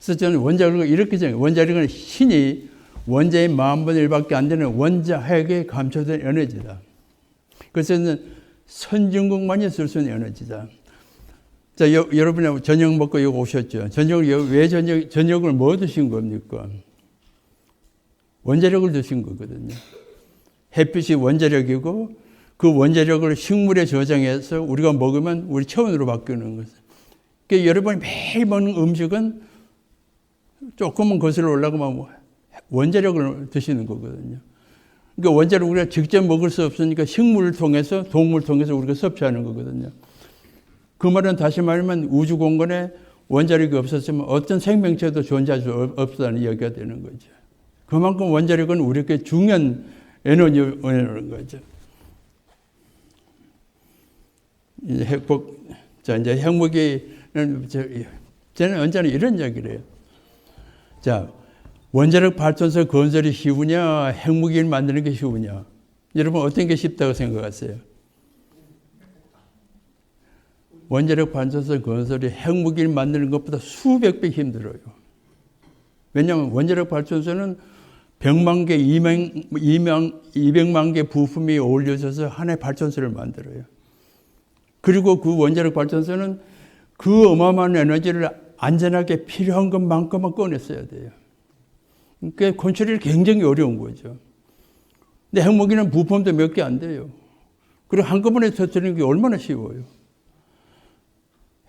그래서 저는 원자력을 이렇게 생각해요. 원자력은 신이 원자의 10,000분의 1밖에 안 되는 원자핵에 감춰진 에너지다. 그래서 저는 선진국만이 쓸 수 있는 에너지다. 자, 여러분이 저녁 먹고 여기 오셨죠. 왜 저녁을 뭐 드신 겁니까? 원자력을 드신 거거든요. 햇빛이 원자력이고 그 원자력을 식물에 저장해서 우리가 먹으면 우리 체온으로 바뀌는 거죠. 그러니까 여러분이 매일 먹는 음식은 조금은 거슬러 올라가면 원자력을 드시는 거거든요. 그러니까 원자력을 우리가 직접 먹을 수 없으니까 식물을 통해서, 동물을 통해서 우리가 섭취하는 거거든요. 그 말은 다시 말하면 우주 공간에 원자력이 없었으면 어떤 생명체도 존재할 수 없다는 얘기가 되는 거죠. 그만큼 원자력은 우리에게 중요한 에너지라는 거죠. 이제 핵무기는, 저는 언제나 이런 얘기를 해요. 자, 원자력 발전소 건설이 쉬우냐, 핵무기를 만드는 게 쉬우냐. 여러분, 어떤 게 쉽다고 생각하세요? 원자력 발전소 건설이 핵무기를 만드는 것보다 수백 배 힘들어요. 왜냐하면 원자력 발전소는 100만 개, 200만 개 부품이 어울려져서 하나의 발전소를 만들어요. 그리고 그 원자력 발전소는 그 어마어마한 에너지를 안전하게 필요한 것만큼만 꺼냈어야 돼요. 그러니까 컨트롤이 굉장히 어려운 거죠. 근데 핵무기는 부품도 몇 개 안 돼요. 그리고 한꺼번에 터뜨리는 게 얼마나 쉬워요.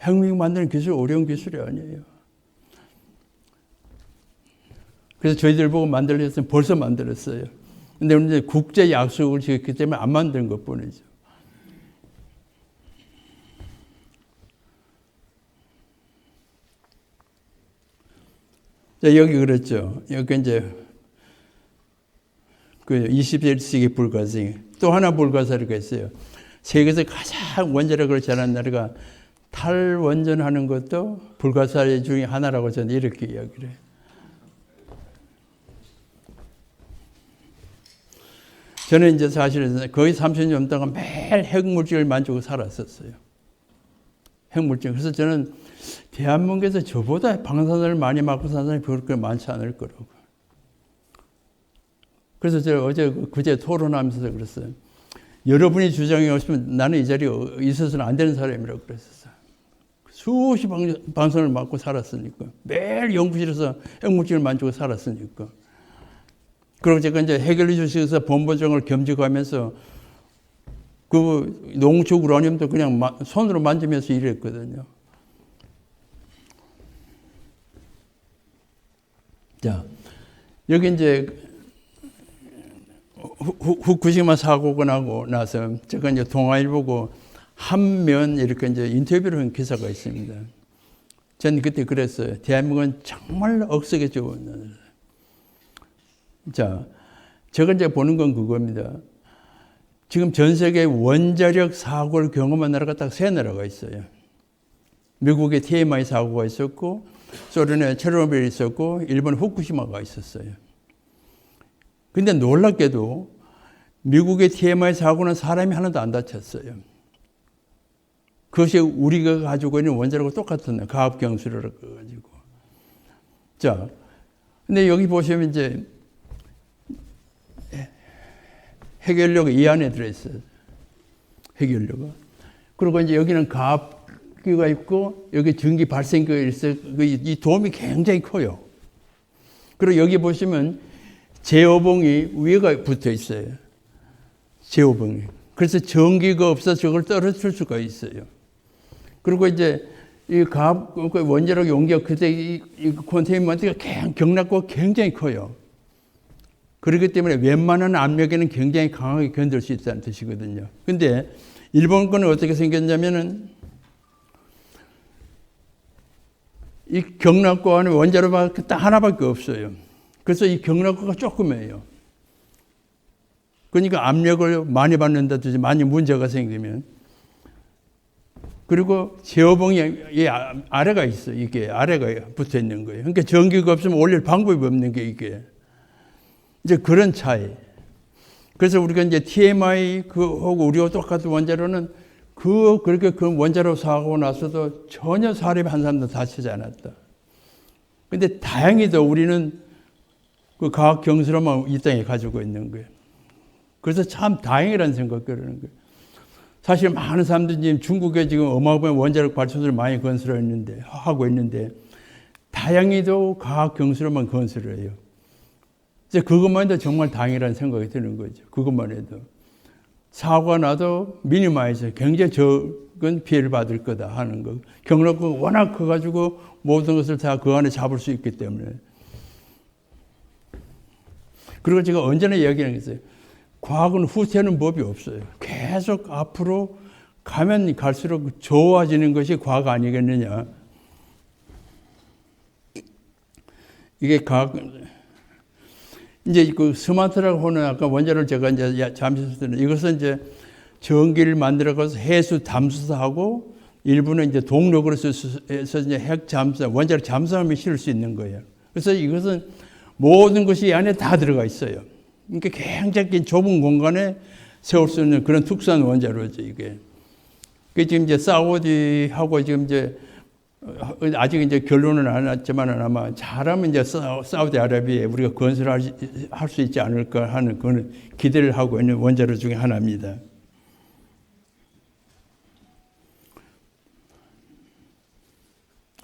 핵무기 만드는 기술 어려운 기술이 아니에요. 그래서 저희들 보고 만들려 했으면 벌써 만들었어요. 근데 이제 국제 약속을 지켰기 때문에 안 만든 것 뿐이죠. 자, 여기 그랬죠. 여기 이제 그 21세기 불가사리. 또 하나 불가사리가 있어요. 세계에서 가장 원자력을 잘하는 나라가 탈원전하는 것도 불가사리 중에 하나라고 저는 이렇게 이야기를 해요. 저는 이제 사실은 거의 30년 넘다가 매일 핵물질을 만지고 살았었어요. 핵물질. 그래서 저는 대한민국에서 저보다 방사선을 많이 맞고 사는 사람이 그렇게 많지 않을 거라고. 그래서 제가 그제 토론하면서 그랬어요. 여러분이 주장이 없으면 나는 이 자리에 있어서는 안 되는 사람이라고 그랬었어요. 수십 방사선을 맞고 살았으니까. 매일 연구실에서 핵물질을 만지고 살았으니까. 그리고 제가 이제 해결해 주식에서 본보정을 겸직하면서 그 농축 우라늄도 그냥 손으로 만지면서 일했거든요. 자, 여기 이제 후쿠시마 사고가 나고 나서 제가 이제 동아일보고 한면 이렇게 이제 인터뷰를 한 기사가 있습니다. 저는 그때 그랬어요. 대한민국은 정말 억세게 좋은. 자, 제가 이제 보는 건 그겁니다. 지금 전 세계 원자력 사고를 경험한 나라가 딱 3나라가 있어요. 미국의 TMI 사고가 있었고, 소련의 체르노빌이 있었고, 일본 후쿠시마가 있었어요. 근데 놀랍게도 미국의 TMI 사고는 사람이 하나도 안 다쳤어요. 그것이 우리가 가지고 있는 원자력과 똑같은 가압경수를 가지고. 자, 근데 여기 보시면 이제 핵연료가 이 안에 들어있어요. 핵연료가. 그리고 이제 여기는 가압기가 있고, 여기 전기 발생기가 있어요. 이 도움이 굉장히 커요. 그리고 여기 보시면 제어봉이 위에가 붙어 있어요. 제어봉이. 그래서 전기가 없어서 저걸 떨어뜨릴 수가 있어요. 그리고 이제 이 가압, 원자력 용기가 그때 이 컨테인먼트가 경락고가 굉장히 커요. 그렇기 때문에 웬만한 압력에는 굉장히 강하게 견딜 수 있다는 뜻이거든요. 근데 일본 거는 어떻게 생겼냐면은 이 경락고 안에 원자로가 딱 하나밖에 없어요. 그래서 이 경락고가 조그매요. 그러니까 압력을 많이 받는다든지 많이 문제가 생기면. 그리고 제어봉이 이 아래가 있어요. 이게 아래가 붙어 있는 거예요. 그러니까 전기가 없으면 올릴 방법이 없는 게 이게. 이제 그런 차이. 그래서 우리가 이제 TMI 하고 우리와 똑같은 원자로는 그렇게 그 원자로 사고 나서도 전혀 사람이 한 사람도 다치지 않았다. 근데 다행히도 우리는 그 과학 경술로만 이 땅에 가지고 있는 거예요. 그래서 참 다행이라는 생각 그러는 거예요. 사실 많은 사람들이 지금 중국에 지금 어마어마한 원자력 발전소를 많이 하고 있는데, 다행히도 과학 경술로만 건설을 해요. 이제 그것만 해도 정말 다행이라는 생각이 드는 거죠. 그것만 해도. 사고가 나도 미니마이즈, 굉장히 적은 피해를 받을 거다 하는 거. 경로가 워낙 커가지고 모든 것을 다 그 안에 잡을 수 있기 때문에. 그리고 제가 언제나 이야기하는 게 있어요. 과학은 후퇴하는 법이 없어요. 계속 앞으로 가면 갈수록 좋아지는 것이 과학 아니겠느냐. 이게 과학, 이제 그 스마트라고 하는 아까 원자를 제가 이제 잠시 썼는데, 이것은 이제 전기를 만들어가서 해수 담수사하고 일부는 이제 동력으로 써서 이제 핵 잠수사, 원자력 잠수함에 실을 수 있는 거예요. 그래서 이것은 모든 것이 이 안에 다 들어가 있어요. 그러니까 굉장히 좁은 공간에 세울 수 있는 그런 특수한 원자로죠, 이게. 그 지금 이제 사우디하고 지금 이제 아직 이제 결론은 안 났지만 아마 잘하면 이제 사우디아라비아에 우리가 건설할 수 있지 않을까 하는 그런 기대를 하고 있는 원자로 중에 하나입니다.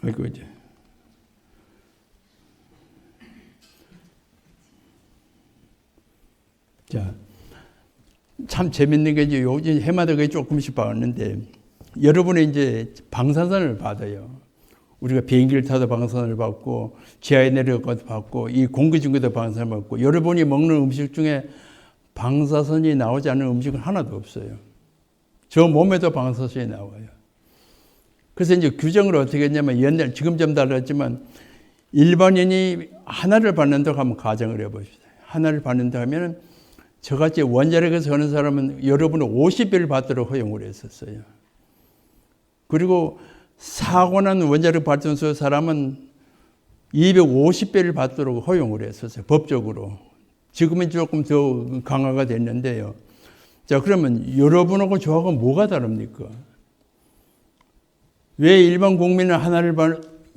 아이고 이제. 자, 참 재밌는 게 이제 요즘 해마다 그게 조금씩 봤는데, 여러분이 이제 방사선을 받아요. 우리가 비행기를 타도 방사선을 받고, 지하에 내려가도 받고, 이 공기 중에도 방사선을 받고, 여러분이 먹는 음식 중에 방사선이 나오지 않는 음식은 하나도 없어요. 저 몸에도 방사선이 나와요. 그래서 이제 규정을 어떻게 했냐면, 옛날, 지금 좀 달랐지만, 일반인이 하나를 받는다고 하면 가정을 해봅시다. 하나를 받는다 하면은, 저같이 원자력에서 하는 사람은 여러분은 50배를 받도록 허용을 했었어요. 그리고 사고난 원자력 발전소 사람은 250배를 받도록 허용을 했었어요. 법적으로. 지금은 조금 더 강화가 됐는데요. 자, 그러면 여러분하고 저하고 뭐가 다릅니까? 왜 일반 국민은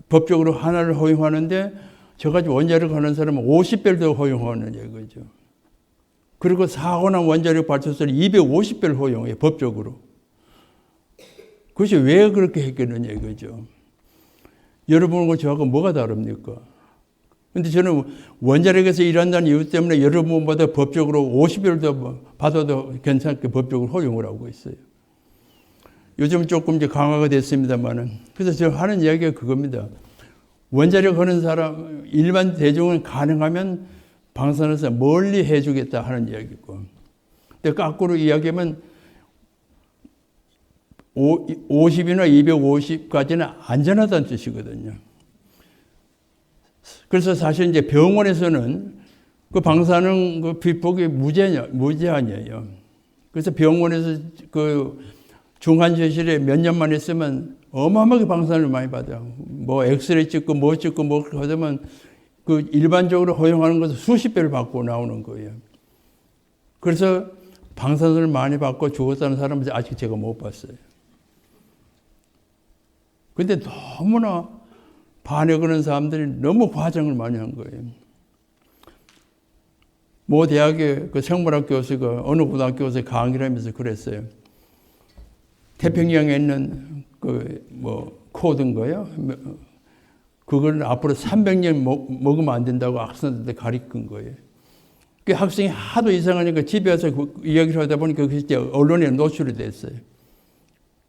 법적으로 하나를 허용하는데 저같이 원자력 하는 사람은 50배를 더 허용하느냐 이거죠. 그리고 사고난 원자력 발전소를 250배를 허용해요, 법적으로. 그것이 왜 그렇게 했겠느냐 이거죠. 여러분과 저하고 뭐가 다릅니까? 근데 저는 원자력에서 일한다는 이유 때문에 여러분보다 법적으로 50배를 더 받아도 괜찮게 법적으로 허용을 하고 있어요. 요즘 조금 이제 강화가 됐습니다만은. 그래서 제가 하는 이야기가 그겁니다. 원자력 하는 사람, 일반 대중은 가능하면 방사선에서 멀리 해주겠다 하는 이야기고. 근데 거꾸로 이야기하면 50이나 250까지는 안전하다는 뜻이거든요. 그래서 사실 이제 병원에서는 그 방사능 그 비폭이 무제한이에요. 그래서 병원에서 그 중환자실에 몇 년만 있으면 어마어마하게 방사능을 많이 받아요. 뭐 엑스레이 찍고 뭐 찍고 뭐 하면 그 일반적으로 허용하는 것은 수십 배를 받고 나오는 거예요. 그래서 방사선을 많이 받고 죽었다는 사람은 아직 제가 못 봤어요. 근데 너무나 반역하는 사람들이 너무 과장을 많이 한 거예요. 모 대학의 그 생물학 교수가 어느 고등학교 교수에 강의를 하면서 그랬어요. 태평양에 있는 그 뭐 코드인가요? 그걸 앞으로 300년 먹으면 안 된다고 학생들한테 가르친 거예요. 그 학생이 하도 이상하니까 집에 와서 그 이야기를 하다 보니까 그게 이제 언론에 노출이 됐어요.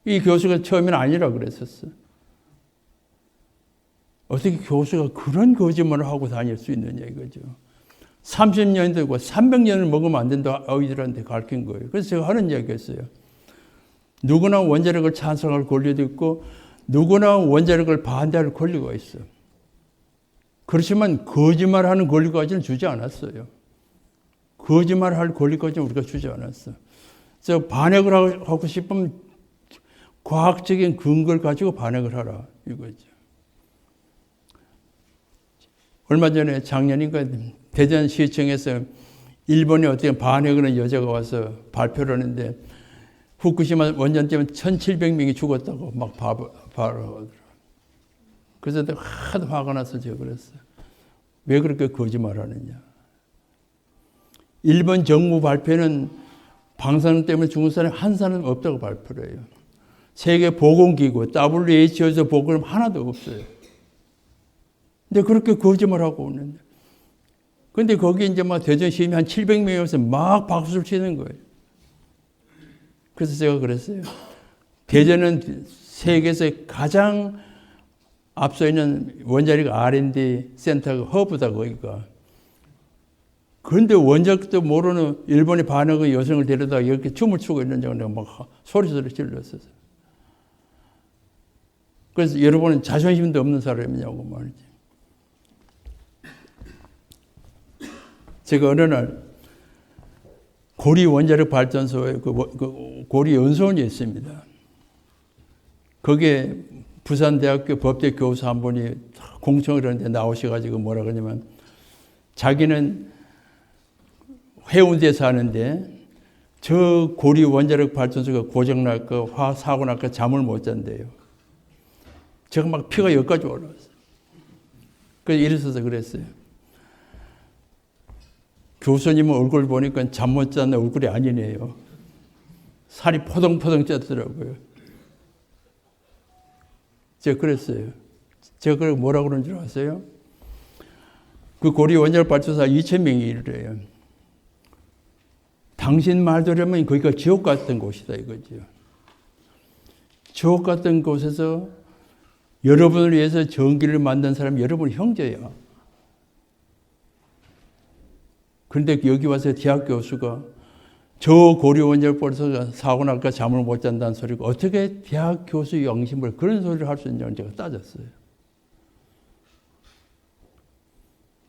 이 교수가 처음에는 아니라고 그랬었어. 어떻게 교수가 그런 거짓말을 하고 다닐 수 있느냐 이거죠. 30년이 되고 300년을 먹으면 안 된다고 아이들한테 가르친 거예요. 그래서 제가 하는 이야기였어요. 누구나 원자력을 찬성할 권리도 있고 누구나 원자력을 반대할 권리가 있어. 그렇지만 거짓말하는 권리까지는 주지 않았어요. 거짓말할 권리까지는 우리가 주지 않았어. 그래서 반역을 하고 싶으면 과학적인 근거를 가지고 반역을 하라 이거죠. 얼마 전에 작년인가 대전시청에서 일본의 어떤 반역을 하는 여자가 와서 발표를 하는데 후쿠시마 원전 때문에 1,700명이 죽었다고 막 발표하더라고요. 그래서 내가 하도 화가 나서 제가 그랬어요. 왜 그렇게 거짓말하느냐. 일본 정부 발표는 방사능 때문에 죽은 사람이 한 사람 없다고 발표를 해요. 세계 보건기구 WHO에서 보고는 하나도 없어요. 근데 그렇게 거짓말하고 있는데. 근데 거기 이제 막 대전 시민이 한 700명이 와서 막 박수를 치는 거예요. 그래서 제가 그랬어요. 대전은 세계에서 가장 앞서 있는 원자력 R&D 센터가 허브다, 거기가. 그런데 원작도 모르는 일본의 반응의 여성을 데려다 이렇게 춤을 추고 있는 줄 내가 막 소리소리 질렀어요. 그래서 여러분은 자존심도 없는 사람이냐고 말이지. 제가 어느 날 고리 원자력 발전소에 그 고리 연수원이 있습니다. 거기에 부산대학교 법대 교수 한 분이 공청을 하는데 나오셔가지고 뭐라 그러냐면 자기는 해운대에 사는데 저 고리 원자력 발전소가 고장날까 사고 날까 잠을 못 잔대요. 제가 막 피가 여기까지 올라왔어요. 그래서 일어서서 그랬어요. 교수님 얼굴 보니까 잠 못 자는 얼굴이 아니네요. 살이 포동포동 쪘더라고요. 제가 그랬어요. 제가 그걸 뭐라고 그러는 줄 아세요? 그 고리 원자력 발전소 2,000명이 일을 해요. 당신 말대로면 거기가 지옥 같은 곳이다 이거죠. 지옥 같은 곳에서 여러분을 위해서 전기를 만든 사람이 여러분 형제야. 그런데 여기 와서 대학 교수가 저 고리 원자력 발전소가 사고 날까 잠을 못 잔다는 소리고 어떻게 대학 교수 양심을 그런 소리를 할 수 있냐고 제가 따졌어요.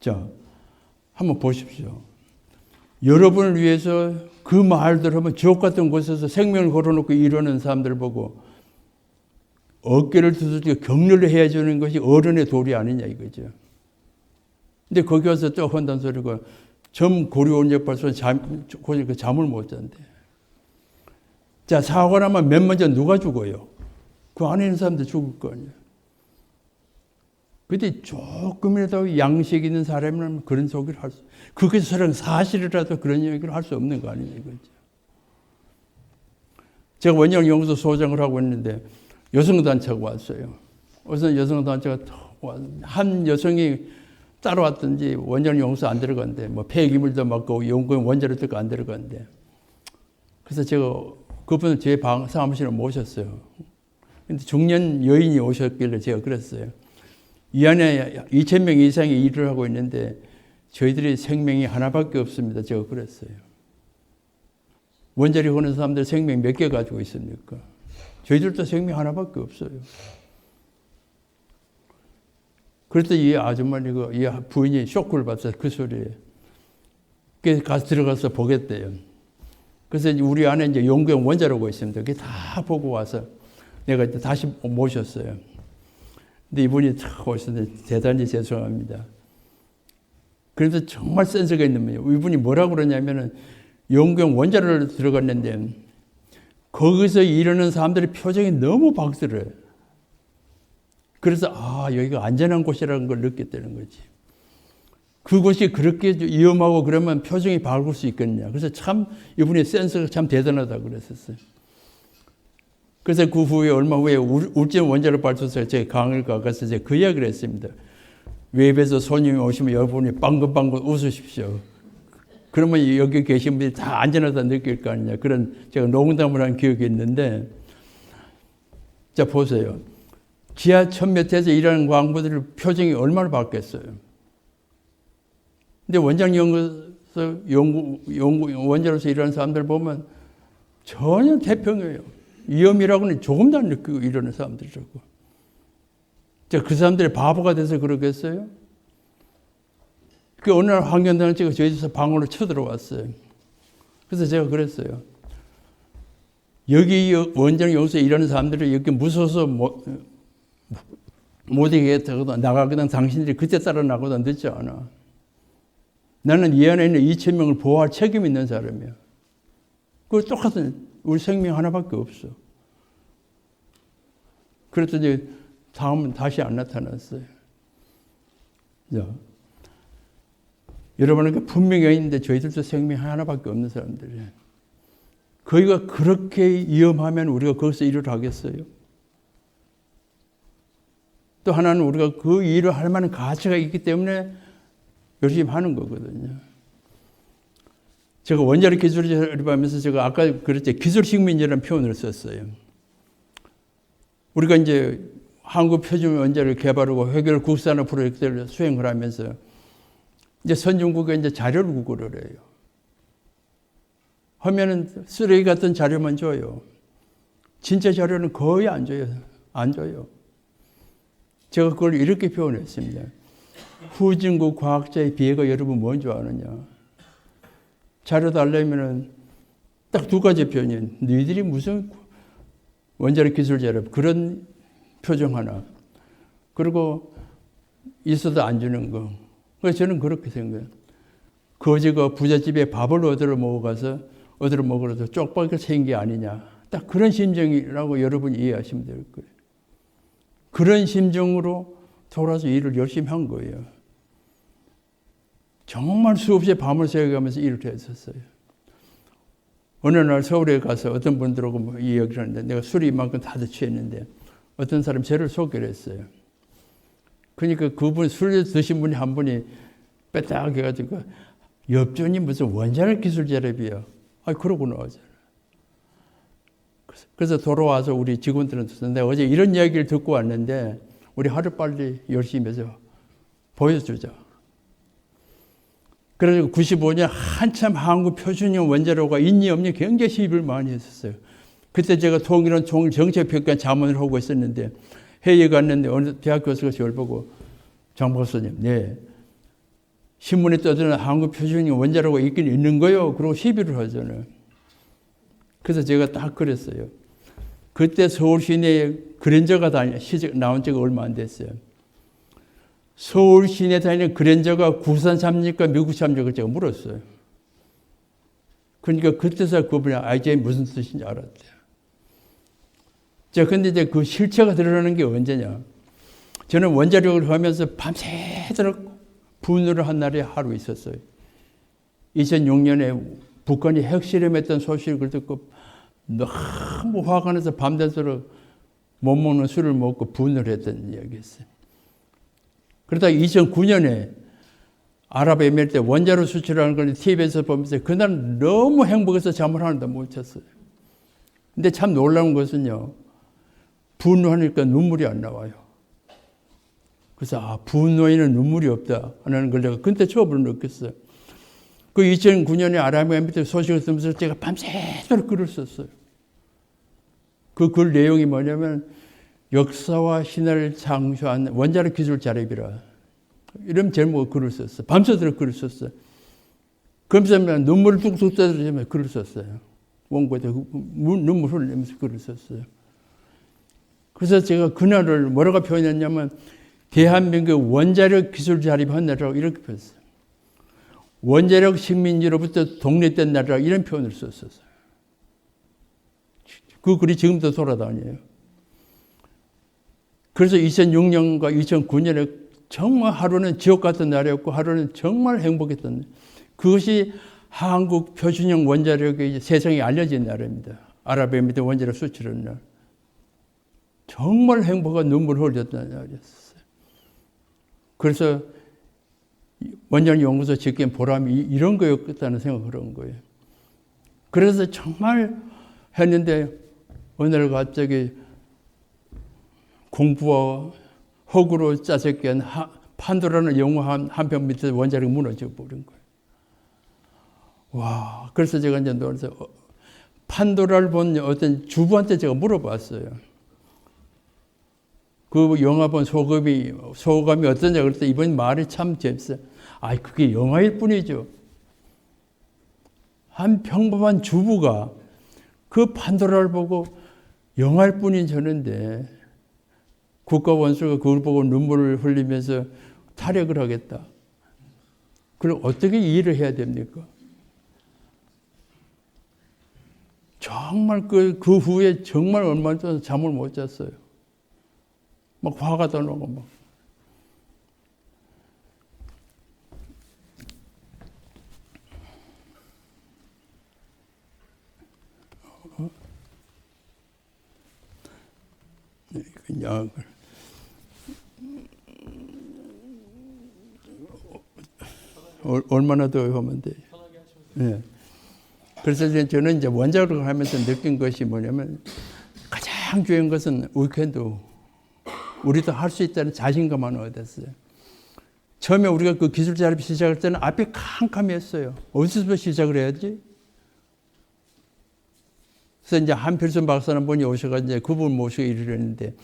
자, 한번 보십시오. 여러분을 위해서 그 말들 하면 지옥 같은 곳에서 생명을 걸어놓고 이러는 사람들 보고 어깨를 두들겨 격려를 해주는 것이 어른의 도리 아니냐 이거죠. 근데 거기 와서 또 한다는 소리가 전 고리 원자력 발전소 잠을 못 잔대. 자, 사고 나면 맨 먼저 누가 죽어요? 그 안에 있는 사람들 죽을 거 아니에요. 근데 조금이라도 양식 있는 사람이라면 그런 소리를 할 수, 그게 사실이라도 그런 얘기를 할 수 없는 거 아니에요, 이거죠. 제가 원자력연구소 소장을 하고 있는데 여성단체가 왔어요. 우선 여성단체가 한 여성이 따라왔든지 원자력연구소 안 들어간대. 뭐 폐기물도 맞고 연구원 원자력도 안 들어간대. 그래서 제가 그분을 제 사무실에 모셨어요. 근데 중년 여인이 오셨길래 제가 그랬어요. 이 안에 2,000명 이상이 일을 하고 있는데 저희들이 생명이 하나밖에 없습니다. 제가 그랬어요. 원자력 하는 사람들 생명 몇 개 가지고 있습니까? 저희들도 생명 하나밖에 없어요. 그랬더니 이 아줌마가, 이 부인이 쇼크를 받았어요. 그 소리에. 그래서 가서 들어가서 보겠대요. 그래서 우리 안에 이제 연구용 원자로가 있습니다. 그게 다 보고 와서 내가 이제 다시 모셨어요. 근데 이분이 탁 오셨는데 대단히 죄송합니다. 그래서 정말 센스가 있는 분이에요. 이분이 뭐라고 그러냐면은 연구용 원자로를 들어갔는데 거기서 일하는 사람들의 표정이 너무 박살을 해요. 그래서 여기가 안전한 곳이라는 걸 느꼈다는 거지. 그곳이 그렇게 위험하고 그러면 표정이 밝을 수 있겠냐. 그래서 참 이분의 센스가 참 대단하다고 그랬었어요. 그래서 그 후에 얼마 후에 울진 원자력 발전소에 제 강의를 가서 제가 그 이야기를 했습니다. 외부에서 손님이 오시면 여러분이 빵긋빵긋 웃으십시오. 그러면 여기 계신 분들이 다 안전하다 느낄 거 아니냐. 그런 제가 농담을 한 기억이 있는데, 자 보세요. 지하 1000m에서 일하는 광부들 표정이 얼마나 바뀌었어요. 근데 원자로서 일하는 사람들 보면 전혀 태평해요. 위험이라고는 조금도 안 느끼고 이러는 사람들이라고. 그 사람들이 바보가 돼서 그러겠어요? 그 어느 날 환경단체가 저희 집에서 방으로 쳐들어왔어요. 그래서 제가 그랬어요. 여기 원자력 연구소에 일하는 사람들이 여기 무서워서 못 이기겠다거든 나가거든 당신들이 그때 따라 나거든 늦지 않아. 나는 이 안에 있는 2,000명을 보호할 책임이 있는 사람이야. 그 똑같은 우리 생명 하나밖에 없어. 그랬더니 다음은 다시 안 나타났어요. 자, 여러분은 분명히 있는데 저희들도 생명 하나밖에 없는 사람들이에요. 거기가 그렇게 위험하면 우리가 거기서 일을 하겠어요? 또 하나는 우리가 그 일을 할 만한 가치가 있기 때문에 열심히 하는 거거든요. 제가 원자력 기술을 하면서 제가 아까 그랬죠. 기술식민지라는 표현을 썼어요. 우리가 이제 한국 표준 원자를 개발하고 해결 국산화 프로젝트를 수행을 하면서 이제 선진국에 이제 자료를 구걸을 해요. 하면은 쓰레기 같은 자료만 줘요. 진짜 자료는 거의 안 줘요. 안 줘요. 제가 그걸 이렇게 표현했습니다. 후진국 과학자의 비애가 여러분 뭔지 아느냐. 자료 달려면은 딱 두 가지 표현이에요. 너희들이 무슨 원자력 기술자라 그런 표정 하나. 그리고 있어도 안 주는 거. 그래서 저는 그렇게 생각해요. 거지가 부잣집에 밥을 얻으러 먹으러도 쪽박이가 생긴 게 아니냐. 딱 그런 심정이라고 여러분이 이해하시면 될 거예요. 그런 심정으로 돌아서 일을 열심히 한 거예요. 정말 수없이 밤을 새워가면서 일을 했었어요. 어느 날 서울에 가서 어떤 분들하고 이야기를 하는데 내가 술이 이만큼 다들 취했는데 어떤 사람이 저를 소개를 했어요. 그러니까 그분 술 드신 분이 한 분이 빼딱 해가지고 옆전이 무슨 원자력 기술자랍이야. 아, 그러고 나오잖아. 그래서 돌아와서 우리 직원들한테 내가 어제 이런 이야기를 듣고 왔는데 우리 하루빨리 열심히 해서 보여주자. 그래서 95년 한참 한국 표준형 원자로가 있니 없니 굉장히 시비를 많이 했었어요. 그때 제가 통일원 정책평가 자문을 하고 있었는데 회의에 갔는데 어느 대학 교수가 저를 보고 장 박사님, 네. 신문에 떠드는 한국 표준형 원자로가 있긴 있는 거요. 그러고 시비를 하잖아요. 그래서 제가 딱 그랬어요. 그때 서울 시내에 그랜저가 나온 지가 얼마 안 됐어요. 서울 시내에 다니는 그랜저가 국산 삽니까 미국 삽니까 제가 물었어요. 그러니까 그때서 그분이 이게 무슨 뜻인지 알았대요. 자, 근데 이제 그 실체가 드러나는 게 언제냐. 저는 원자력을 하면서 밤새도록 분노를 한 날이 하루 있었어요. 2006년에 북한이 핵실험했던 소식을 듣고 너무 화가 나서 밤새도록 못 먹는 술을 먹고 분노를 했던 이야기였어요. 그러다가 2009년에 아랍에미리트 원자로 수출하는 걸 TV에서 보면서 그날 너무 행복해서 잠을 하나도 못 잤어요. 근데 참 놀라운 것은요. 분노하니까 눈물이 안 나와요. 그래서 분노에는 눈물이 없다 하는 걸 내가 그때 처음으로 느꼈어요. 그 2009년에 아랍에미리트 소식을 들으면서 제가 밤새도록 글을 썼어요. 그 글 내용이 뭐냐면 역사와 신화를 창조한 원자력 기술 자립이라 이런 제목으로 글을 썼어요. 밤새도록 글을 썼어요. 그러면서 눈물을 뚝뚝 떨어지면서 글을 썼어요. 원고에다 눈물 흘리면서 글을 썼어요. 그래서 제가 그날을 뭐라고 표현했냐면 대한민국 원자력 기술 자립한 나라라고 이렇게 표현했어요. 원자력 식민지로부터 독립된 나라 이런 표현을 썼었어요. 그 글이 지금도 돌아다녀요. 그래서 2006년과 2009년에 정말 하루는 지옥 같은 날이었고 하루는 정말 행복했던 날. 그것이 한국 표준형 원자력이 세상에 알려진 날입니다. 아랍에미리트 원자력 수출하는 날. 정말 행복한 눈물을 흘렸던 날이었어요. 그래서 원자력 연구소 짓기엔 보람이 이런 거였다는 생각을 한 거예요. 그래서 정말 했는데 어느 날 갑자기 공부와 허구로 짜증낸 판도라는 영화 한 편 밑에 원자력이 무너져 버린 거예요. 와, 그래서 제가 이제 놀라서 판도라를 본 어떤 주부한테 제가 물어봤어요. 그 영화 본 소감이 어떠냐 그랬더니 이번 말이 참 재밌어요. 그게 영화일 뿐이죠. 한 평범한 주부가 그 판도라를 보고 영화일 뿐인 저는데 국가원수가 그걸 보고 눈물을 흘리면서 탈핵을 하겠다. 그럼 어떻게 이해를 해야 됩니까? 정말 그 후에 정말 얼마 전에 잠을 못 잤어요. 막 화가 더 나고 막. 약을 얼마나 더 하면 돼요? 네. 그래서 저는 이제 원작을 하면서 느낀 것이 뭐냐면 가장 중요한 것은 위켄드 우리도 할 수 있다는 자신감만 얻었어요. 처음에 우리가 그 기술 자립 시작할 때는 앞이 캄캄했어요. 어디서 시작을 해야지? 그래서 이제 한필순 박사는 분이 오셔가지고 이제 그분 모시고 일을 했는데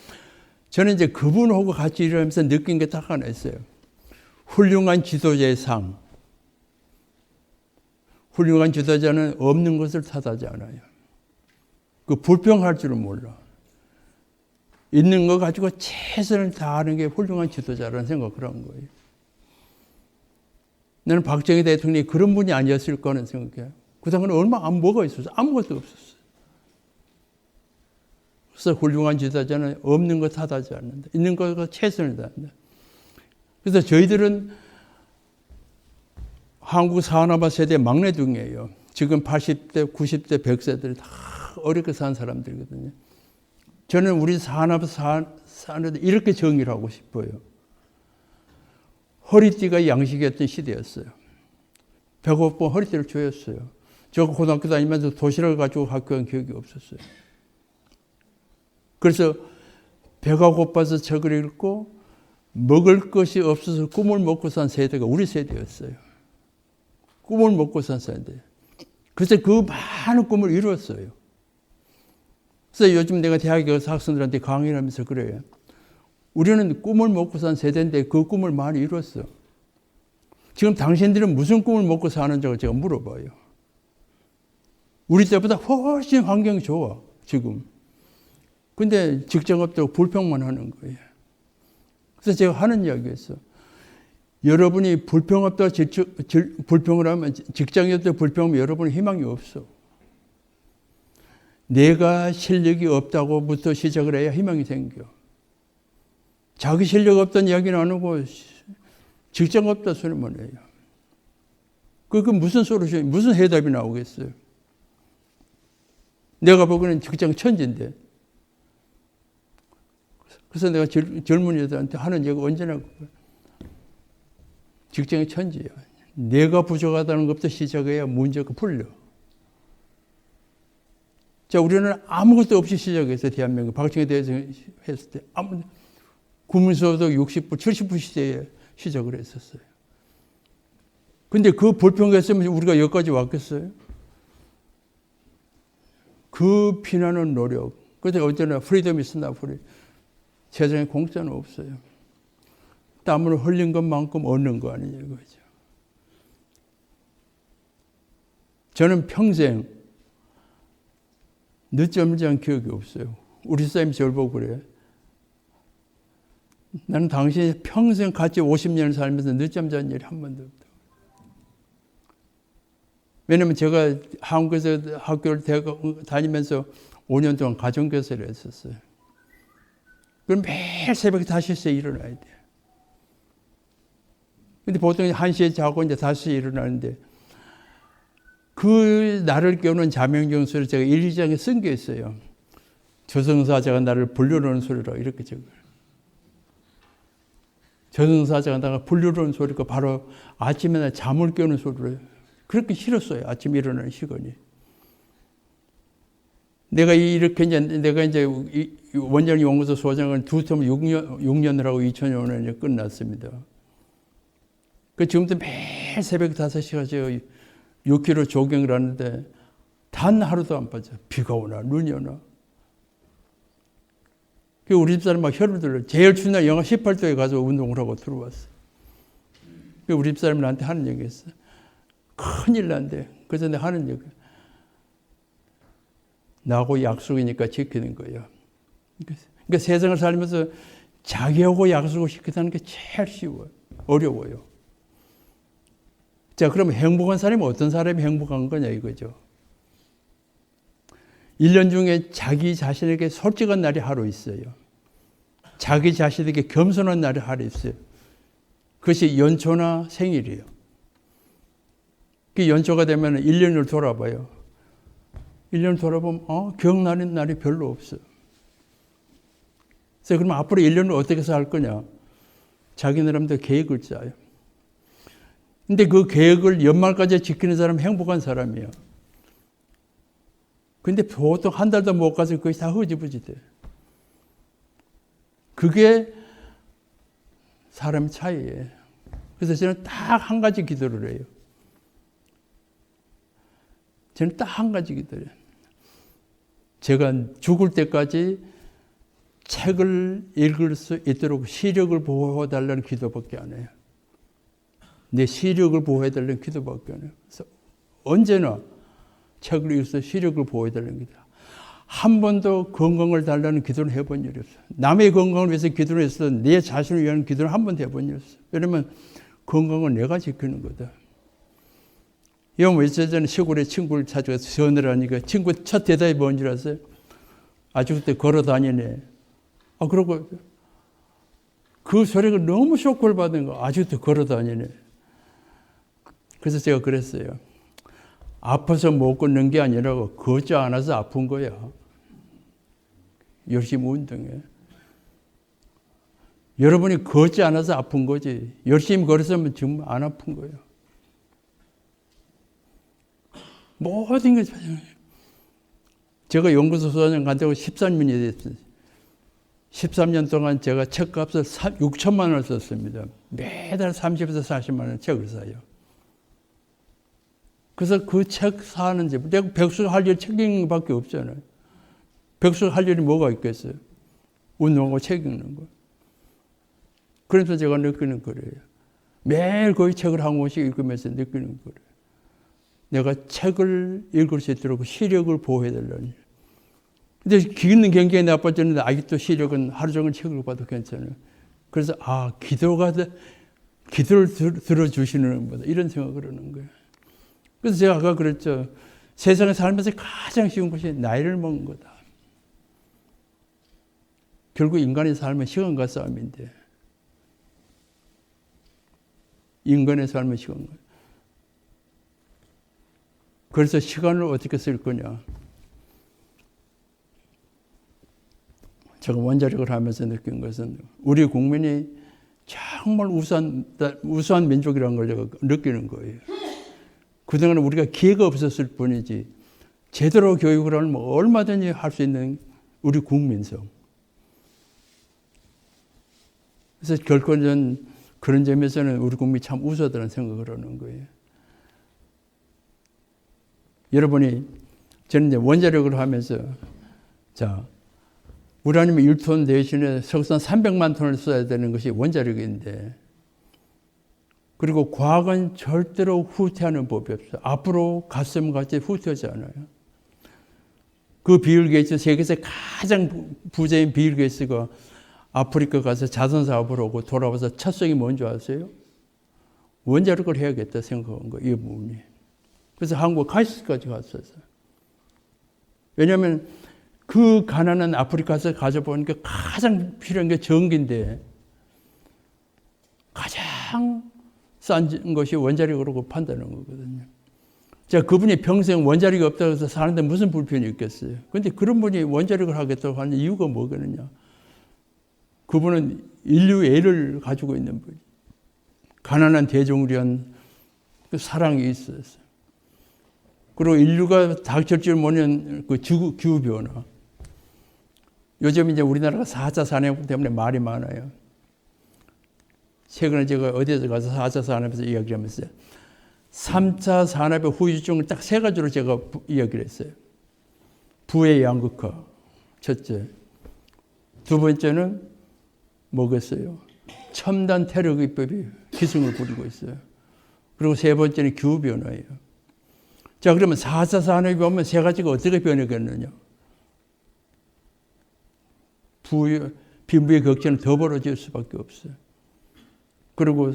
저는 이제 그분하고 같이 일을 하면서 느낀 게 딱 하나 있어요. 훌륭한 지도자의 상. 훌륭한 지도자는 없는 것을 탓하지 않아요. 그 불평할 줄은 몰라. 있는 거 가지고 최선을 다하는 게 훌륭한 지도자라는 생각을 한 거예요. 나는 박정희 대통령이 그런 분이 아니었을 거는 생각해요. 그 당시에는 얼마 뭐가 있었어? 아무것도 없었어. 그래서 훌륭한 지도자는 없는 거 탓하지 않는다. 있는 것과 최선을 다한다. 그래서 저희들은 한국 산업화 세대 막내둥이에요. 지금 80대, 90대, 100세들이 다 어렵게 산 사람들이거든요. 저는 우리 산업화 사는데 이렇게 정의를 하고 싶어요. 허리띠가 양식이었던 시대였어요. 배고프면 허리띠를 조였어요. 저 고등학교 다니면서 도시락을 가지고 학교 간 기억이 없었어요. 그래서 배가 고파서 책을 읽고 먹을 것이 없어서 꿈을 먹고 산 세대가 우리 세대였어요. 꿈을 먹고 산 세대. 그래서 그 많은 꿈을 이루었어요. 그래서 요즘 내가 대학에 가서 학생들한테 강의를 하면서 그래요. 우리는 꿈을 먹고 산 세대인데 그 꿈을 많이 이뤘어. 지금 당신들은 무슨 꿈을 먹고 사는지 제가 물어봐요. 우리 때보다 훨씬 환경이 좋아, 지금. 근데 직장 없다고 불평만 하는 거예요. 그래서 제가 하는 이야기였어. 여러분이 불평 없다고 불평을 하면, 직장이 없다고 불평하면 여러분은 희망이 없어. 내가 실력이 없다고부터 시작을 해야 희망이 생겨. 자기 실력 없다는 이야기는 안 하고 직장 없다 소리만 해요. 그게 무슨 솔루션, 무슨 해답이 나오겠어요? 내가 보기에는 직장 천지인데. 그래서 내가 젊은 여자한테 하는 얘기가 언제나 직장이 천지야. 내가 부족하다는 것부터 시작해야 문제가 풀려. 자, 우리는 아무것도 없이 시작했어요. 대한민국 박정희 대통령 했을 때 국민소득 60불, 70불 시대에 시작을 했었어요. 근데 그 불평했으면 우리가 여기까지 왔겠어요? 그 피나는 노력. 그래서 언제나 프리덤 있으나 프리. 세상에 공짜는 없어요. 땀을 흘린 것만큼 얻는 거 아니냐 이거죠. 저는 평생 늦잠을 잔 기억이 없어요. 우리 사람이 저를 보고 그래요. 나는 당신이 평생 같이 50년을 살면서 늦잠 잔 일이 한 번도 없다. 왜냐면 제가 한국에서 학교를 다니면서 5년 동안 가정교사를 했었어요. 그럼 매일 새벽에 5시에 일어나야 돼요. 근데 보통 1시에 자고 이제 5시에 일어나는데 그 나를 깨우는 자명경수를 제가 1, 2장에 쓴 게 있어요. 저승사자가 나를 불러놓은 소리라 이렇게 적어요. 저승사자가 나를 불러놓은 소리가 바로 아침에 나 잠을 깨우는 소리로 그렇게 싫었어요. 아침에 일어나는 시간이. 내가 이렇게 이제 원장 연구소 소장을 두 텀 6년을 하고 2005년에 끝났습니다. 그 지금도 매일 새벽 5시 가서 6km 조깅을 하는데 단 하루도 안 빠져. 비가 오나 눈이 오나. 우리 집사람 막 혀를 들려. 제일 추운 날 영하 18도에 가서 운동을 하고 들어왔어. 우리 집사람이 나한테 하는 얘기였어. 큰일 난대. 그래서 내가 하는 얘기. 나하고 약속이니까 지키는 거예요. 그러니까 세상을 살면서 자기하고 약속을 지키다는 게 제일 쉬워요. 어려워요. 자, 그러면 행복한 사람이 어떤 사람이 행복한 거냐 이거죠. 1년 중에 자기 자신에게 솔직한 날이 하루 있어요. 자기 자신에게 겸손한 날이 하루 있어요. 그것이 연초나 생일이에요. 그 연초가 되면 1년을 돌아봐요. 1년 돌아보면 기억나는 날이 별로 없어요. 그래서 그러면 앞으로 1년을 어떻게 살 거냐? 자기 나름대로 계획을 짜요. 근데 그 계획을 연말까지 지키는 사람은 행복한 사람이에요. 근데 보통 한 달도 못 가서 그것이 다 흐지부지 돼. 그게 사람 차이예요. 그래서 저는 딱 한 가지 기도를 해요. 저는 딱 한 가지 기도를 해요. 제가 죽을 때까지 책을 읽을 수 있도록 시력을 보호해달라는 기도밖에 안 해요. 내 시력을 보호해달라는 기도밖에 안 해요. 그래서 언제나 책을 읽어서 시력을 보호해달라는 기도. 한 번도 건강을 달라는 기도를 해본 일이 없어요. 남의 건강을 위해서 기도를 했어. 내 자신을 위한 기도를 한 번도 해본 일이 없어요. 왜냐면 건강은 내가 지키는 거다. 여러분, 며칠 전에 시골에 친구를 찾아가서 전화를 하니까 친구 첫 대답이 뭔지 아세요? 아주 그때 걸어 다니네. 그러고 그 소리가 너무 쇼크를 받은 거. 아직도 걸어 다니네. 그래서 제가 그랬어요. 아파서 못 걷는 게 아니라고 걷지 않아서 아픈 거야. 열심히 운동해. 여러분이 걷지 않아서 아픈 거지. 열심히 걸었으면 지금 안 아픈 거예요. 모든 게 제가 연구소 소장 간다고 13년이 됐어요. 13년 동안 제가 책값을 6천만 원을 썼습니다. 매달 30에서 40만 원 책을 사요. 그래서 그 책 사는지, 내가 백수 할 일 책 읽는 것밖에 없잖아요. 백수 할 일이 뭐가 있겠어요? 운동하고 책 읽는 거. 그래서 제가 느끼는 거예요. 매일 거의 책을 한 권씩 읽으면서 느끼는 거예요. 내가 책을 읽을 수 있도록 시력을 보호해달라니. 근데 기는 경기에 나빠졌는데 아직도 시력은 하루 종일 책을 봐도 괜찮아요. 그래서 기도를 들어주시는 거다. 이런 생각을 하는 거예요. 그래서 제가 아까 그랬죠. 세상에 살면서 가장 쉬운 것이 나이를 먹는 거다. 결국 인간의 삶은 시간과 싸움인데. 인간의 삶은 시간과. 그래서 시간을 어떻게 쓸 거냐. 제가 원자력을 하면서 느낀 것은 우리 국민이 정말 우수한 민족이라는 걸 제가 느끼는 거예요. 그동안 우리가 기회가 없었을 뿐이지 제대로 교육을 하면 얼마든지 할 수 있는 우리 국민성. 그래서 결코 전 그런 점에서는 우리 국민이 참 우수하다는 생각을 하는 거예요. 여러분이 저는 이제 원자력을 하면서 우라늄 1톤 대신에 석산 300만 톤을 써야 되는 것이 원자력인데, 그리고 과학은 절대로 후퇴하는 법이 없어요. 앞으로 갔으면 같이 후퇴하지 않아요. 그 빌 게이츠, 세계에서 가장 부자인 빌 게이츠가 아프리카 가서 자선 사업을 하고 돌아와서 첫 생이 뭔지 아세요? 원자력을 해야겠다 생각한 거예요. 이 부분이. 그래서 한국 카이스트까지 갔었어요. 왜냐하면 그 가난한 아프리카에서 가져보니까 가장 필요한 게 전기인데 가장 싼 것이 원자력으로 판단한 거거든요. 자, 그분이 평생 원자력이 없다고 해서 사는데 무슨 불편이 있겠어요? 그런데 그런 분이 원자력을 하겠다고 하는 이유가 뭐겠느냐? 그분은 인류의 애를 가지고 있는 분이, 가난한 대중을 위한 그 사랑이 있었어요. 그리고 인류가 닥칠 줄 모르는 그 기후변화. 요즘 이제 우리나라가 4차 산업 때문에 말이 많아요. 최근에 제가 어디에서 가서 4차 산업에서 이야기를 하면서 3차 산업의 후유증을 딱 세 가지로 제가 이야기를 했어요. 부의 양극화, 첫째. 두 번째는 뭐겠어요? 첨단 테러 기법이 기승을 부리고 있어요. 그리고 세 번째는 기후변화예요. 자, 그러면 4차 산업이 오면 세 가지가 어떻게 변하겠느냐? 빈부의 격차는 더 벌어질 수밖에 없어요. 그리고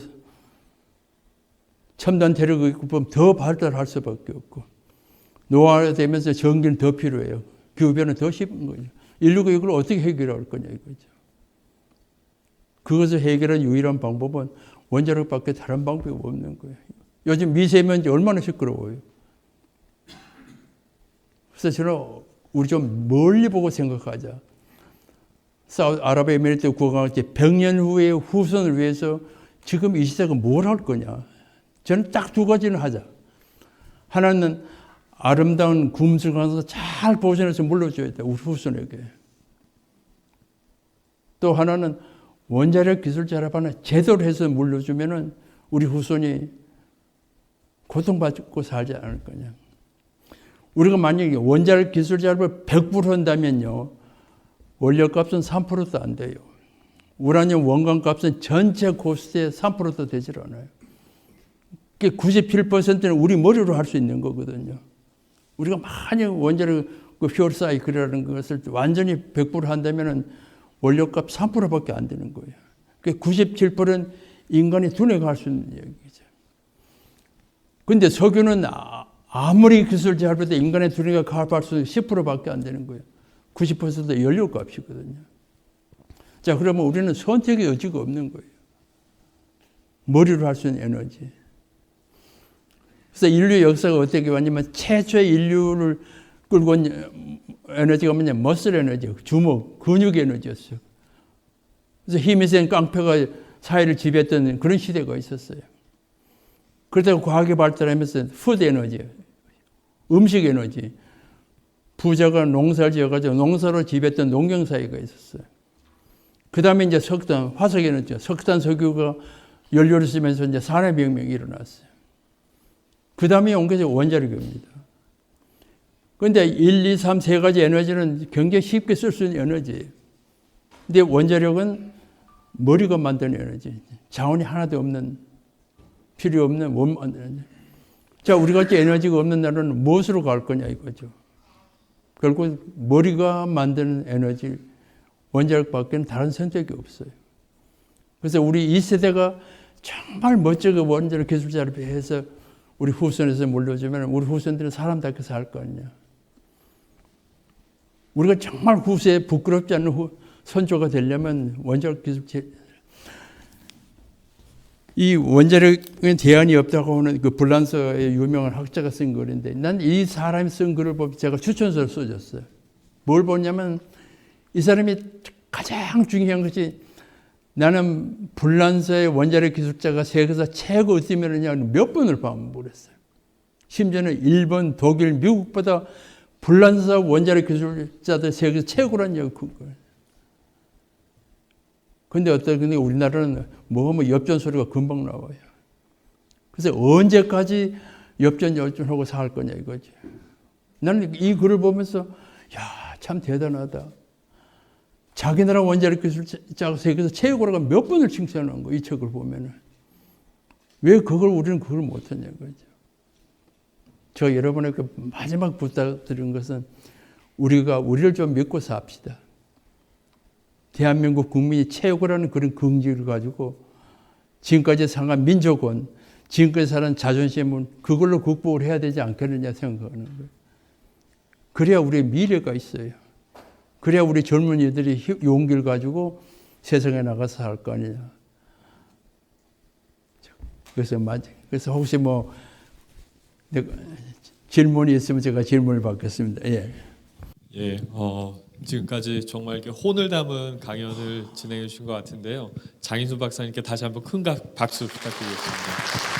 첨단 테러기법 더 발달할 수밖에 없고, 노화되면서 전기는 더 필요해요. 기후변화는 더 심한 거죠. 인류가 이걸 어떻게 해결할 거냐 이거죠. 그것을 해결한 유일한 방법은 원자력밖에 다른 방법이 없는 거예요. 요즘 미세먼지 얼마나 시끄러워요. 그래서 저는 우리 좀 멀리 보고 생각하자. 아랍에미리트 국왕할 때 100년 후의 후손을 위해서 지금 이 시대가 뭘 할 거냐. 저는 딱 두 가지는 하자. 하나는 아름다운 금수강에서 잘 보존해서 물려줘야 돼. 우리 후손에게. 또 하나는 원자력 기술 자료반을 제대로 해서 물려주면은 우리 후손이 고통받고 살지 않을 거냐. 우리가 만약에 원자력 기술 자료를 100% 한다면요. 원료값은 3%도 안 돼요. 우라늄 원광값은 전체 코스트의 3%도 되질 않아요. 97%는 우리 머리로 할 수 있는 거거든요. 우리가 만약 원자력 퓨얼 사이클이라는 것을 완전히 100% 한다면 원료값 3%밖에 안 되는 거예요. 97%는 인간이 두뇌가 할 수 있는 얘기죠. 그런데 석유는 아무리 기술 잘해도 인간의 두뇌가 가압할 수 있는 10%밖에 안 되는 거예요. 90%도 연료값이거든요. 자, 그러면 우리는 선택의 여지가 없는 거예요. 머리로 할 수 있는 에너지. 그래서 인류 역사가 어떻게 왔냐면 최초의 인류를 끌고 온 에너지가 뭐냐, 머슬 에너지, 주먹, 근육 에너지였어요. 그래서 힘이 센 깡패가 사회를 지배했던 그런 시대가 있었어요. 그러다가 과학이 발달하면서 푸드 에너지, 음식 에너지, 부자가 농사를 지어가지고 농사로 지배했던 농경사회가 있었어요. 그 다음에 이제 석탄, 화석 에너지, 석탄, 석유가 연료를 쓰면서 이제 산업혁명이 일어났어요. 그 다음에 온 것이 원자력입니다. 그런데 1, 2, 3, 세 가지 에너지는 굉장히 쉽게 쓸 수 있는 에너지예요. 근데 원자력은 머리가 만드는 에너지, 자원이 하나도 없는, 필요 없는 원만 에너지. 자, 우리 같이 에너지가 없는 나라는 무엇으로 갈 거냐 이거죠. 결국 머리가 만드는 에너지, 원자력밖에는 다른 선택이 없어요. 그래서 우리 2세대가 정말 멋지게 원자력 기술 자료해서 우리 후손에서 물려주면 우리 후손들은 사람답게 살 거 아니냐. 우리가 정말 후세에 부끄럽지 않은 선조가 되려면 원자력 기술 이 원자력에 대안이 없다고 하는 그 불란서의 유명한 학자가 쓴 글인데 난 이 사람이 쓴 글을 보면 제가 추천서를 써줬어요. 뭘 보냐면 이 사람이 가장 중요한 것이 나는 불란서의 원자력 기술자가 세계에서 최고 어디 면이냐 몇 번을 반복했어요. 심지어는 일본, 독일, 미국보다 불란서 원자력 기술자들 세계에서 최고라는 얘기가 그거예요. 근데 근데 우리나라는 뭐 하면 엽전 소리가 금방 나와요. 그래서 언제까지 엽전하고 살 거냐 이거지. 나는 이 글을 보면서 야, 참 대단하다. 자기 나라 원자력 기술자가 세계에서 최고라고 몇 번을 칭찬한 거, 이 책을 보면은. 왜 우리는 그걸 못하냐 이거죠. 저 여러분에게 마지막 부탁드린 것은 우리를 좀 믿고 삽시다. 대한민국 국민이 최고라는 그런 긍지를 가지고 지금까지 상한 민족은 지금까지 살은 자존심은 그걸로 극복을 해야 되지 않겠느냐 생각하는 거예요. 그래야 우리의 미래가 있어요. 그래야 우리 젊은이들이 용기를 가지고 세상에 나가서 살 거 아니냐. 그래서 혹시 뭐 질문이 있으면 제가 질문을 받겠습니다. 예. 예, 지금까지 정말 이렇게 혼을 담은 강연을 진행해 주신 것 같은데요. 장인수 박사님께 다시 한번 큰 박수 부탁드리겠습니다.